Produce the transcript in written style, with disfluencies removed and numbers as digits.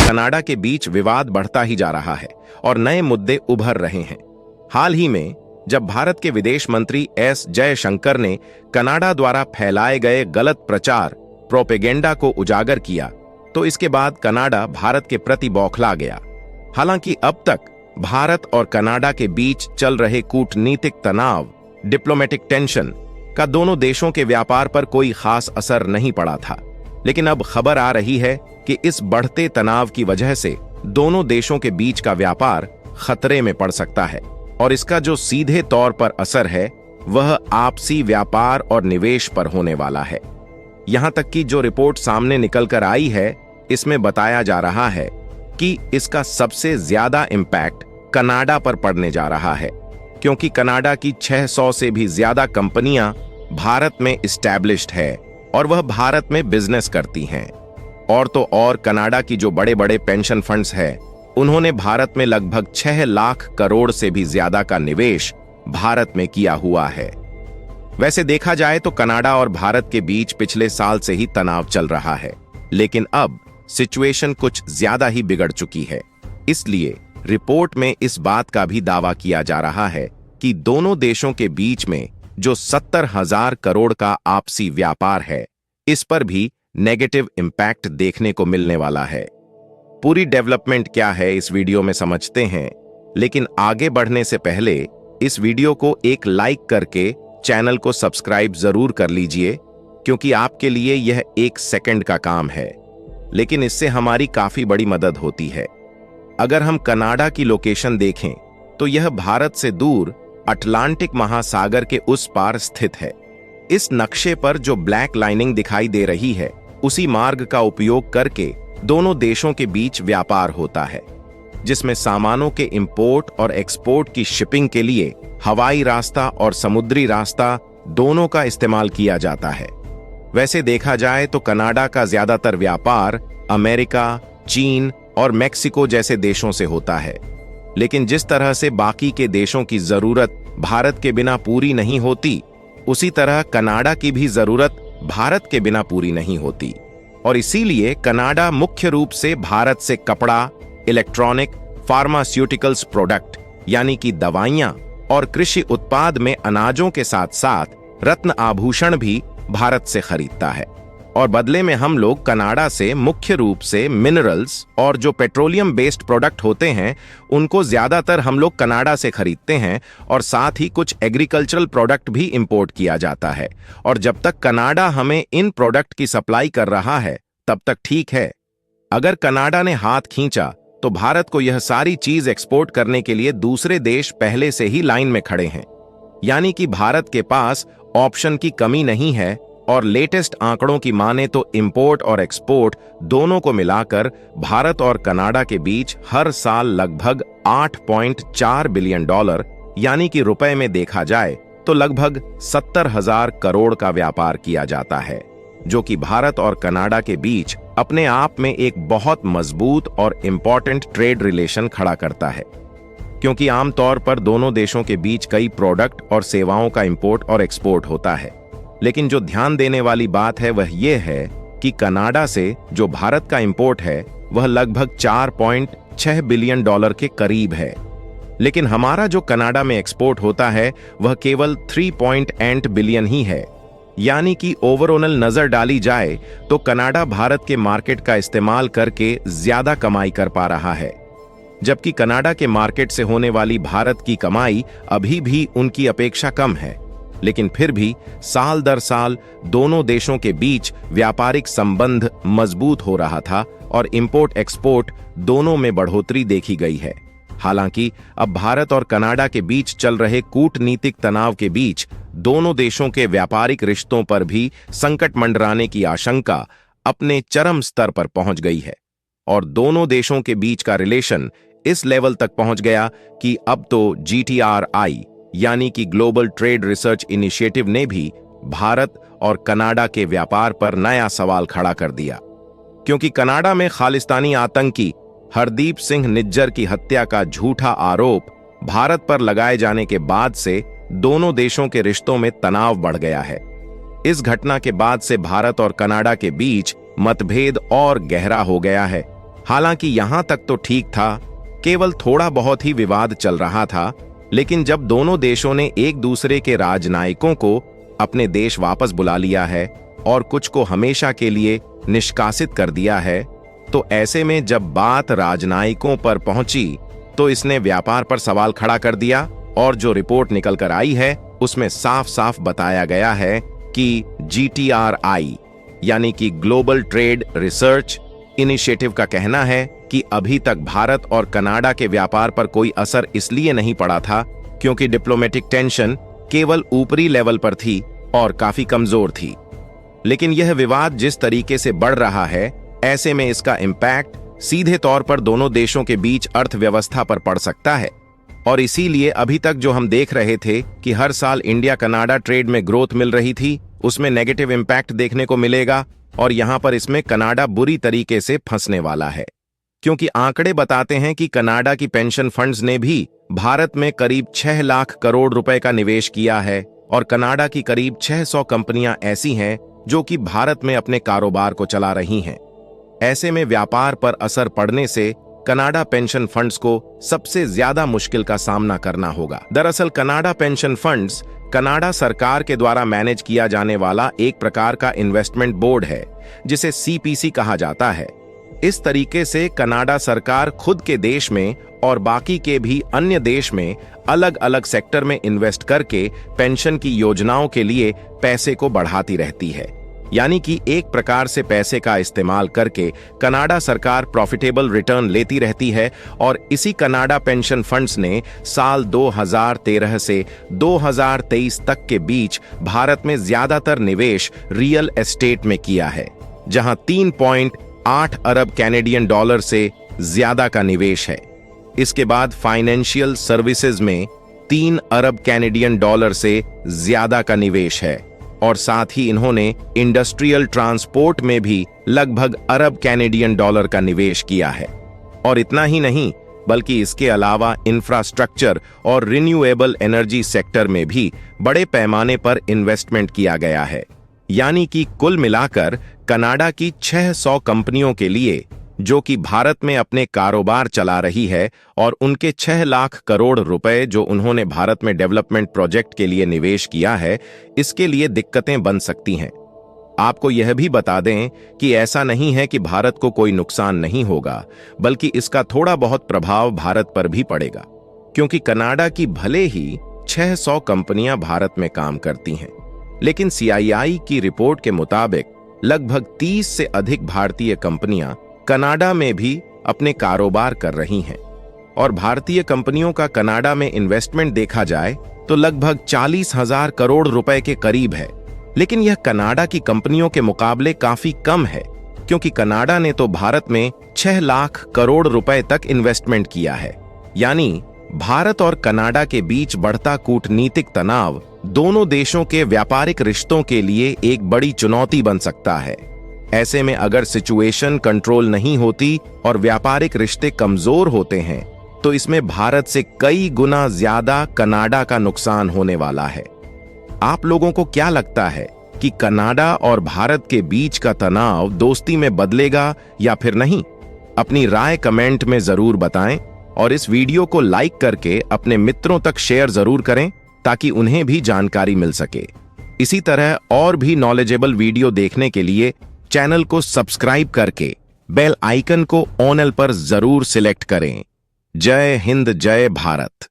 Canada के बीच विवाद बढ़ता ही जा रहा है और नए मुद्दे उभर रहे हैं। हाल ही में जब भारत के विदेश मंत्री एस जयशंकर ने कनाडा द्वारा फैलाए गए गलत प्रचार प्रोपेगेंडा को उजागर किया, तो इसके बाद कनाडा भारत के प्रति बौखला गया। हालांकि अब तक भारत और कनाडा के बीच चल रहे कूटनीतिक तनाव, डिप्लोमेटिक टेंशन का दोनों देशों के व्यापार पर कोई खास असर नहीं पड़ा था, लेकिन अब खबर आ रही है कि इस बढ़ते तनाव की वजह से दोनों देशों के बीच का व्यापार खतरे में पड़ सकता है और इसका जो सीधे तौर पर असर है वह आपसी व्यापार और निवेश पर होने वाला है। यहां तक कि जो रिपोर्ट सामने निकल कर आई है, इसमें बताया जा रहा है कि इसका सबसे ज्यादा इंपैक्ट कनाडा पर पड़ने जा रहा है, क्योंकि कनाडा की 600 से भी ज्यादा कंपनियां भारत में इस्टेब्लिश्ड है और वह भारत में बिजनेस करती हैं। और तो और कनाडा की जो बड़े बड़े पेंशन फंड्स हैं, उन्होंने भारत में लगभग 6 लाख करोड़ से भी ज्यादा का निवेश भारत में किया हुआ है। वैसे देखा जाए तो कनाडा और भारत के बीच पिछले साल से ही तनाव चल रहा है, लेकिन अब सिचुएशन कुछ ज्यादा ही बिगड़ चुकी है। इसलिए रिपोर्ट में इस बात का भी दावा किया जा रहा है कि दोनों देशों के बीच में जो 70,000 करोड़ का आपसी व्यापार है, इस पर भी नेगेटिव इंपैक्ट देखने को मिलने वाला है। पूरी डेवलपमेंट क्या है इस वीडियो में समझते हैं, लेकिन आगे बढ़ने से पहले इस वीडियो को एक लाइक करके चैनल को सब्सक्राइब जरूर कर लीजिए, क्योंकि आपके लिए यह 1 सेकंड का काम है, लेकिन इससे हमारी काफी बड़ी मदद होती है। अगर हम कनाडा की लोकेशन देखें तो यह भारत से दूर अटलांटिक महासागर के उस पार स्थित है। इस नक्शे पर जो ब्लैक लाइनिंग दिखाई दे रही है, उसी मार्ग का उपयोग करके दोनों देशों के बीच व्यापार होता है, जिसमें सामानों के इंपोर्ट और एक्सपोर्ट की शिपिंग के लिए हवाई रास्ता और समुद्री रास्ता दोनों का इस्तेमाल किया जाता है। वैसे देखा जाए तो कनाडा का ज्यादातर व्यापार अमेरिका, चीन और मेक्सिको जैसे देशों से होता है, लेकिन जिस तरह से बाकी के देशों की जरूरत भारत के बिना पूरी नहीं होती, उसी तरह कनाडा की भी जरूरत भारत के बिना पूरी नहीं होती। और इसीलिए कनाडा मुख्य रूप से भारत से कपड़ा, इलेक्ट्रॉनिक, फार्मास्यूटिकल्स प्रोडक्ट यानी कि दवाइयां और कृषि उत्पाद में अनाजों के साथ साथ रत्न आभूषण भी भारत से खरीदता है। और बदले में हम लोग कनाडा से मुख्य रूप से मिनरल्स और जो पेट्रोलियम बेस्ड प्रोडक्ट होते हैं, उनको ज्यादातर हम लोग कनाडा से खरीदते हैं और साथ ही कुछ एग्रीकल्चरल प्रोडक्ट भी इंपोर्ट किया जाता है। और जब तक कनाडा हमें इन प्रोडक्ट की सप्लाई कर रहा है, तब तक ठीक है। अगर कनाडा ने हाथ खींचा तो भारत को यह सारी चीज एक्सपोर्ट करने के लिए दूसरे देश पहले से ही लाइन में खड़े हैं, यानी कि भारत के पास ऑप्शन की कमी नहीं है। और लेटेस्ट आंकड़ों की माने तो इंपोर्ट और एक्सपोर्ट दोनों को मिलाकर भारत और कनाडा के बीच हर साल लगभग $8.4 बिलियन, यानी कि रुपए में देखा जाए तो लगभग 70,000 करोड़ का व्यापार किया जाता है, जो कि भारत और कनाडा के बीच अपने आप में एक बहुत मजबूत और इंपॉर्टेंट ट्रेड रिलेशन खड़ा करता है, क्योंकि आमतौर पर दोनों देशों के बीच कई प्रोडक्ट और सेवाओं का इंपोर्ट और एक्सपोर्ट होता है। लेकिन जो ध्यान देने वाली बात है वह यह है कि कनाडा से जो भारत का इंपोर्ट है वह लगभग $4.6 बिलियन के करीब है, लेकिन हमारा जो कनाडा में एक्सपोर्ट होता है वह केवल 3.8 बिलियन ही है। यानी कि ओवरऑल नजर डाली जाए तो कनाडा भारत के मार्केट का इस्तेमाल करके ज्यादा कमाई कर पा रहा है, जबकि कनाडा के मार्केट से होने वाली भारत की कमाई अभी भी उनकी अपेक्षा कम है। लेकिन फिर भी साल दर साल दोनों देशों के बीच व्यापारिक संबंध मजबूत हो रहा था और इंपोर्ट एक्सपोर्ट दोनों में बढ़ोतरी देखी गई है। हालांकि अब भारत और कनाडा के बीच चल रहे कूटनीतिक तनाव के बीच दोनों देशों के व्यापारिक रिश्तों पर भी संकट मंडराने की आशंका अपने चरम स्तर पर पहुंच गई है और दोनों देशों के बीच का रिलेशन इस लेवल तक पहुंच गया कि अब तो GTRI यानी कि ग्लोबल ट्रेड रिसर्च इनिशिएटिव ने भी भारत और कनाडा के व्यापार पर नया सवाल खड़ा कर दिया, क्योंकि कनाडा में खालिस्तानी आतंकी हरदीप सिंह निज्जर की हत्या का झूठा आरोप भारत पर लगाए जाने के बाद से दोनों देशों के रिश्तों में तनाव बढ़ गया है। इस घटना के बाद से भारत और कनाडा के बीच मतभेद और गहरा हो गया है। हालांकि यहां तक तो ठीक था, केवल थोड़ा बहुत ही विवाद चल रहा था, लेकिन जब दोनों देशों ने एक दूसरे के राजनयिकों को अपने देश वापस बुला लिया है और कुछ को हमेशा के लिए निष्कासित कर दिया है, तो ऐसे में जब बात राजनयिकों पर पहुंची तो इसने व्यापार पर सवाल खड़ा कर दिया। और जो रिपोर्ट निकल कर आई है उसमें साफ साफ बताया गया है कि GTRI यानी कि ग्लोबल ट्रेड रिसर्च इनिशिएटिव का कहना है कि अभी तक भारत और कनाडा के व्यापार पर कोई असर इसलिए नहीं पड़ा था क्योंकि डिप्लोमेटिक टेंशन केवल ऊपरी लेवल पर थी और काफी कमजोर थी। लेकिन यह विवाद जिस तरीके से बढ़ रहा है, ऐसे में इसका इम्पैक्ट सीधे तौर पर दोनों देशों के बीच अर्थव्यवस्था पर पड़ सकता है। और इसीलिए अभी तक जो हम देख रहे थे कि हर साल इंडिया कनाडा ट्रेड में ग्रोथ मिल रही थी, उसमें नेगेटिव इम्पैक्ट देखने को मिलेगा। और यहां पर इसमें कनाडा बुरी तरीके से फंसने वाला है, क्योंकि आंकड़े बताते हैं कि कनाडा की पेंशन फंड्स ने भी भारत में करीब 6 लाख करोड़ रुपए का निवेश किया है और कनाडा की करीब 600 कंपनियां ऐसी हैं जो कि भारत में अपने कारोबार को चला रही हैं। ऐसे में व्यापार पर असर पड़ने से कनाडा पेंशन फंड्स को सबसे ज्यादा मुश्किल का सामना करना होगा। दरअसल कनाडा पेंशन फंड्स कनाडा सरकार के द्वारा मैनेज किया जाने वाला एक प्रकार का इन्वेस्टमेंट बोर्ड है, जिसे CPC कहा जाता है। इस तरीके से कनाडा सरकार खुद के देश में और बाकी के भी अन्य देश में अलग अलग सेक्टर में इन्वेस्ट करके पेंशन की योजनाओं के लिए पैसे को बढ़ाती रहती है। यानी कि एक प्रकार से पैसे का इस्तेमाल करके कनाडा सरकार प्रॉफिटेबल रिटर्न लेती रहती है। और इसी कनाडा पेंशन फंड्स ने साल 2013 से 2023 तक के बीच भारत में ज्यादातर निवेश रियल एस्टेट में किया है, जहां 3.8 अरब कैनेडियन डॉलर से ज्यादा का निवेश है। इसके बाद फाइनेंशियल सर्विसेज में 3 अरब कैनेडियन डॉलर से ज्यादा का निवेश है और साथ ही इन्होंने इंडस्ट्रियल ट्रांसपोर्ट में भी लगभग अरब कैनेडियन डॉलर का निवेश किया है। और इतना ही नहीं, बल्कि इसके अलावा इंफ्रास्ट्रक्चर और रिन्यूएबल एनर्जी सेक्टर में भी बड़े पैमाने पर इन्वेस्टमेंट किया गया है। यानी कि कुल मिलाकर कनाडा की 600 कंपनियों के लिए, जो कि भारत में अपने कारोबार चला रही है, और उनके 6 लाख करोड़ रुपए जो उन्होंने भारत में डेवलपमेंट प्रोजेक्ट के लिए निवेश किया है, इसके लिए दिक्कतें बन सकती हैं। आपको यह भी बता दें कि ऐसा नहीं है कि भारत को कोई नुकसान नहीं होगा, बल्कि इसका थोड़ा बहुत प्रभाव भारत पर भी पड़ेगा, क्योंकि कनाडा की भले ही 600 कंपनियां भारत में काम करती हैं, लेकिन CII की रिपोर्ट के मुताबिक लगभग 30 से अधिक भारतीय कंपनियां कनाडा में भी अपने कारोबार कर रही हैं। और भारतीय कंपनियों का कनाडा में इन्वेस्टमेंट देखा जाए तो लगभग 40,000 करोड़ रुपए के करीब है। लेकिन यह कनाडा की कंपनियों के मुकाबले काफी कम है, क्योंकि कनाडा ने तो भारत में 6 लाख करोड़ रुपए तक इन्वेस्टमेंट किया है। यानी भारत और कनाडा के बीच बढ़ता कूटनीतिक तनाव दोनों देशों के व्यापारिक रिश्तों के लिए एक बड़ी चुनौती बन सकता है। ऐसे में अगर सिचुएशन कंट्रोल नहीं होती और व्यापारिक रिश्ते कमजोर होते हैं, तो इसमें भारत से कई गुना ज्यादा कनाडा का नुकसान होने वाला है। आप लोगों को क्या लगता है कि कनाडा और भारत के बीच का तनाव दोस्ती में बदलेगा या फिर नहीं? अपनी राय कमेंट में जरूर बताएं और इस वीडियो को लाइक करके अपने मित्रों तक शेयर जरूर करें, ताकि उन्हें भी जानकारी मिल सके। इसी तरह और भी नॉलेजेबल वीडियो देखने के लिए चैनल को सब्सक्राइब करके बेल आइकन को ऑल पर जरूर सिलेक्ट करें। जय हिंद, जय भारत।